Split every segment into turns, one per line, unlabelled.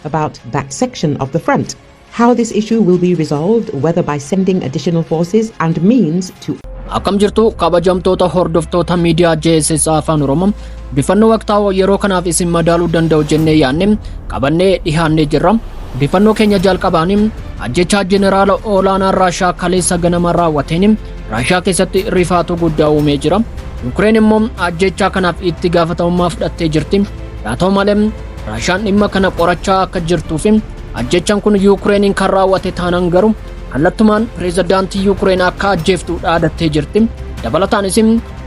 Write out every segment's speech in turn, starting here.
about that section of the front. How this issue will be resolved, whether by sending additional forces and means to
Akkam jirtu kabajamtoota hordoftoota miidiyaa JSS Afaan Oromoo bifannoo waqtaawoo yeroo kanaaf isin madaaluu danda'u jennee yaadne qabannee dhihaannee jirra. Bifannoo keenya jalqabaatiin ajjechaa jeneraala olaanaa Raashaa kaleessa ganama raawwateen Raashaa keessatti rifaatu guddaa uumee jira. Yuukireen immoo ajjechaa kanaaf itti gaafatamummaa fudhattee jirti. Haa ta'u malee Raashaan dhimma kana qorachaa akka jirtuu fi ajjechaan kun Yuukireeniin kan raawwate taanaan garuu kallattumaan pireezidaantii Yuukireen akka ajjeeftu dhaadattee jirti. Dabalataanis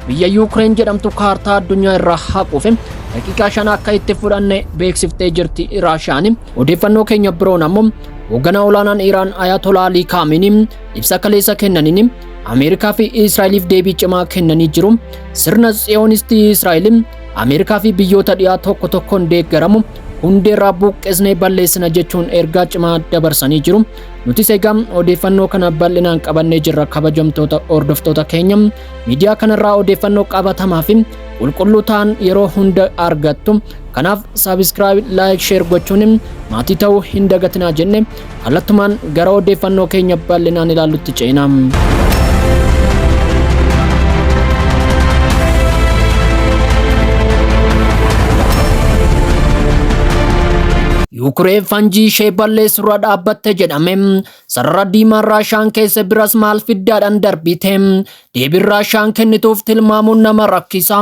biyya Yuukireen jedhamtu kaartaa addunyaa irraa haquuf daqiiqaa 5 akka itti fudhanne beeksiftee jirti Raashaan. Odeeffannoo keenya biroon ammoo hoogganaa olaanaan Iraan Ayatollah Ali Khamenei ibsa kaleessa kennaniin Ameerikaa fi Israa'eliif deebii cimaa kennanii jiru. Sirna Tsiyonistii Israa'el Ameerikaa fi biyyoota dhiyaa tokko tokkoon deeggaramu hundeerraa buqqisnee balleessina jechuun ergaa cimaa dabarsanii jiru. Nuti egaa odeeffannoo kana bal'inaan qabannee jirra kabajamtoota hordoftoota keenya. Miidiyaa kanarraa odeeffannoo qabatamaa fi qulqulluu ta'an yeroo hunda argattu. Kanaaf subscribe, like, share gochuun maatii ta'uu hin dagatinaa jenne kallattumaan gara odeeffannoo keenya bal'inaan ilaallutti ceena. Yuukireen fanjii ishee balleessurra dhaabbatte jedhame sarara diimaan Raashaan keessa biras maal fiddaadhaan darbite deebiin Raashaan kennituuf tilmaamuun nama rakkisa.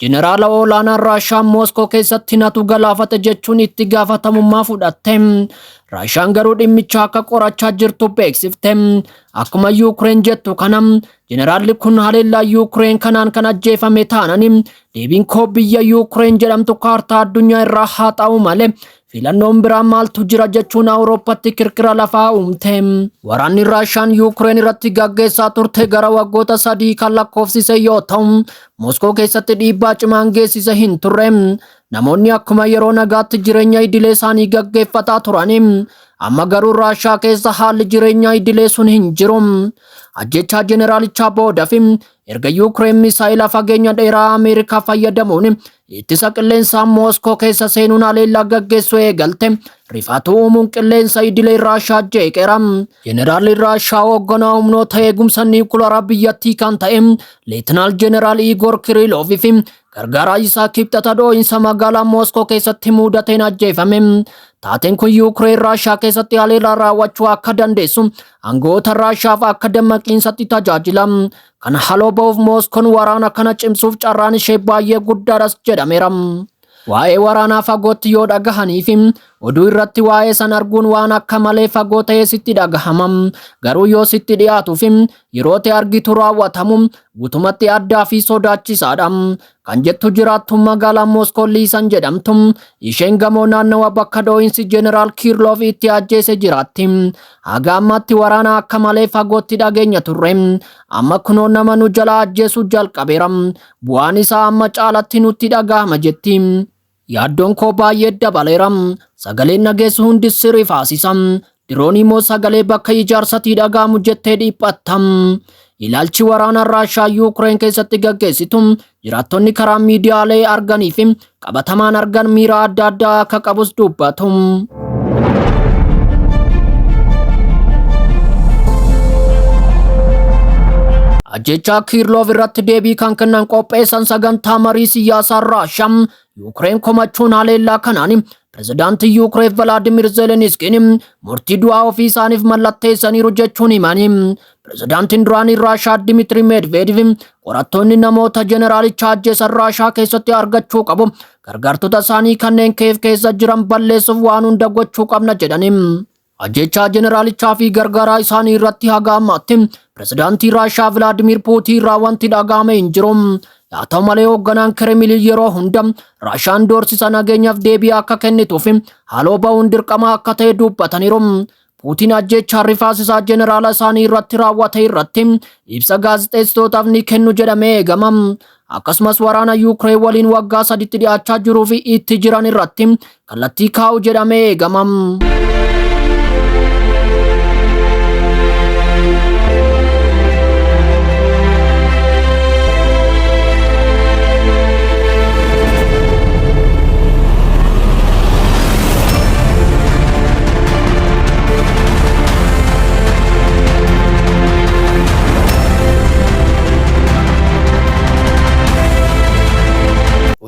Jeneraala olaanaan Raashaan Mooskoo keessatti natu galaafate jechuun itti gaafatamummaa fudhatte. Raashaan garuu dhimmicha akka qorachaa jirtu beeksifte. Akkuma Yuukireen jettu kana jeneraalli kun haleellaa Yuukireen kanaan kan ajjeefame taanaan deebiin koo biyya Yuukireen jedhamtu kaartaa addunyaa irraa haa ta'u malee filannoon biraa maaltu jira jechuun Awurooppaatti kirkira lafaa uumte. Waraanni Raashaan Yuukireen irratti gaggeessaa turte gara waggoota 3 kan lakkoofsise yoo ta'u Mooskoo keessatti dhiibbaa cimaan geessise hin turre. Namoonni akkuma yeroo nagaatti jireenya idilee isaanii gaggeeffataa turani. Amma garuu Raashaa keessa haalli jireenya idilee sun hin jiru. Ajjechaa jeneraalichaa booda fi erga Yuukireen misaayila fageenya dheeraa Ameerikaa fayyadamuun ittisa qilleensaa Mooskoo keessa seenuun haleellaa gaggeessuu eegalte rifaatu uumuun qilleensa idilee Raashaa jeeqeera. Jeneraalli Raashaa hoogganaa humnoota eegumsa niwukilaraa biyyattii kan ta'e Leetinaal Jeneraal Igor Kirillov fi gargaaraa isaa kibxata dhoo'insa magaalaa Mooskoo keessatti mudateen ajjeefame. Taateen kun Yuukireen Raashaa keessatti haleellaa raawwachuu akka dandeessu aangawoota Raashaaf akka dammaqiinsatti tajaajila. Kana haloo ba'uuf Mooskoon waraana kana cimsuuf carraan ishee baay'ee guddaadhas jedhameera. Waa'ee waraanaa fagootti yoo dhagahanii fi oduu irratti waa'ee san arguun waan akka malee fagoo ta'ee sitti dhagahama. Garuu yoo sitti dhiyaatu fi yeroo ta'e argitu raawwatamu guutumatti addaa fi sodaachisaadha. Kan jettu jiraattu magaalaa Mooskoo Liisan jedhamtu isheen gamoo naannawa bakka dhoo'insi Jeneraal Kirillov itti ajjeese jiraatti. Haga ammaatti waraana akka malee fagootti dhageenya turre. Amma kunoo nama nu jala ajjeesuu jalqabeera. Bu'aan isaa amma caalatti nutti dhagahama jetti. Yaaddoon koo baay'ee dabaleera. Sagaleen nageessu hundi sirrifaasisa. Diroonii moo sagalee bakka ijaarsatii dhagahamu jettee dhiphatta. Ilaalchi waraana Raashaa Yuukireen keessatti gaggeessitu jiraattonni karaa miidiyaalee arganii fi qabatamaan argan miira adda addaa akka qabus dubbatu. Ajjechaa Kirillov irratti deebii kan kennan qopheessan sagantaa marii siyaasaa Raashaa Yuukireen komachuun haleellaa kanaan pireezidaantii Yuukireen Vladimir Zelenskiin murtii du'aa ofii isaaniif mallatteessaniiru jechuun himani. Pireezidaantiin duraanii Raashaa Dmitri Medvedev qorattoonni namoota jeneraalicha ajjeesan Raashaa keessatti argachuu qabu. Gargaartota isaanii kanneen Kiyev keessa jiran balleessuuf waan hunda gochuu qabna jedhani. Ajjechaa jeneraalichaa fi gargaaraa isaanii irratti haga ammaatti pireezidaantii Raashaa Vladimir Puutiin irraa wanti dhagahame hin jiru. Haa ta'u malee hoogganaan Kremlin yeroo hunda Raashaan doorsisa nageenyaaf deebii akka kennituuf haaloo ba'uun dirqama akka ta'e dubbataniiru. Puutiin ajjechaa rifaasisaa jeneraala isaanii irratti raawwate irratti ibsa gaazexeessitootaaf ni kennu jedhamee eegama. Akkasumas waraana Yuukireen waliin waggaa 3tti dhiyaachaa jiruu fi itti jiran irratti kallattii kaa'u jedhamee eegama.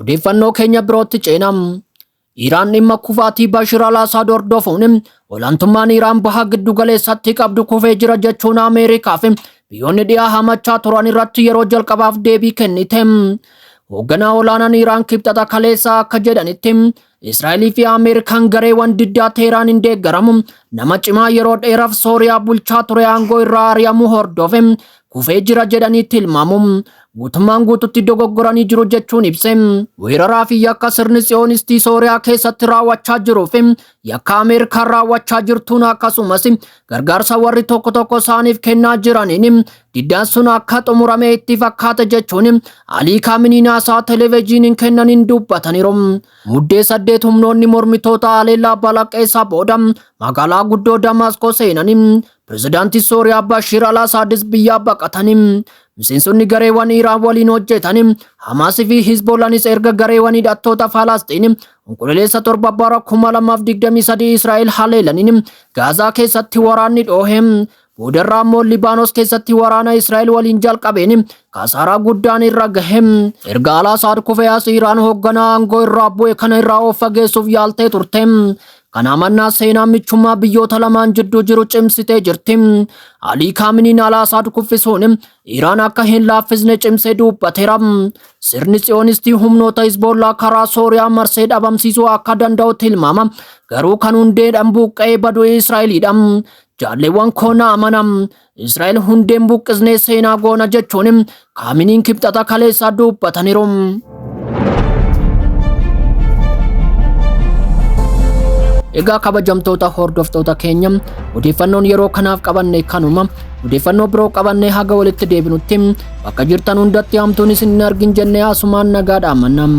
odeeffannoo keenya birootti ceenam. Iraan dhimma kufaatii Bashir al-Assad hordofuun olaantummaan Iraan baha giddu galeessatti qabdu kufee jira jechuun Ameerikaa fi biyyoonni dhiyaa hamachaa turan irratti yeroo jalqabaaf deebii kennite. Hoogganaa olaanaan Iraan kibxata kaleessaa akka jedhanitti Israa'elii fi Ameerikaan gareewwan diddaa Teheraan deeggaramu nama cimaa yeroo dheeraaf Sooriyaa bulchaa ture aangoo irraa ari'amuu hordofe kufee jira jedhanii tilmaamu. Guutummaan guututti dogoggoranii jiru jechuun ibse. Weeraraa fi yakka sirni Tsiyonistii Sooriyaa keessatti raawwachaa jiruu fi yakka Ameerikaan raawwachaa jirtuun akkasumas gargaarsa warri tokko tokko isaaniif kennaa jiraniin diddaan sun akka xumurame itti fakkaata jechuun Alii Kaaminiin haasaa televezyiiniin kennaniin dubbataniiru. Muddee 8 humnoonni mormitoota haleellaa balaqqeessaa booda magaalaa guddoo Damaasqoo seenanii pirezidaantii Sooriyaa Bashir al-Assadis biyyaa baqatanii. Miseensonni gareewwan Iraan waliin hojjetan Hamaasii fi Hizbollaanis erga gareewwan hidhattoota Falastiin onkololeessa 7 bara 2023 Israa'el haleelaniin Gaazaa keessatti waraanni dhoohe. Boodarraa immoo Libaanos keessatti waraana Israa'el waliin jalqabeen kasaaraa guddaan irra gahe. Erga al-Assad kufee as Iraan hoogganaa aangoo irraa bu'e kana irraa of fageessuuf yaaltee turte. Kana mannaa seenaa michummaa biyyoota lamaan jidduu jiru cimsitee jirti. Alii Kaaminiin al-Assad kuffisuun Iraan akka hin laaffisne cimsee dubbateera. Sirni Tsiyonistii humnoota Hizbollaa karaa Sooriyaa marsee dhabamsiisuu akka danda'u tilmaama. Garuu kan hundeedhaan buqqa'ee badu Israa'elidha. Jaalleewwan koona amanam. Israa'el hundeen buqqisnee seenaa goona jechuun Kaaminiin kibxata kaleessaa dubbataniiru. Egaa kabajamtoota hordoftoota keenya odeeffannoon yeroo kanaaf qabanne kanuma. Odeeffannoo biroo qabanne haga walitti deebinutti bakka jirtan hundatti hamtuun isin hin argin jennee asumaan nagaadhaan mannam.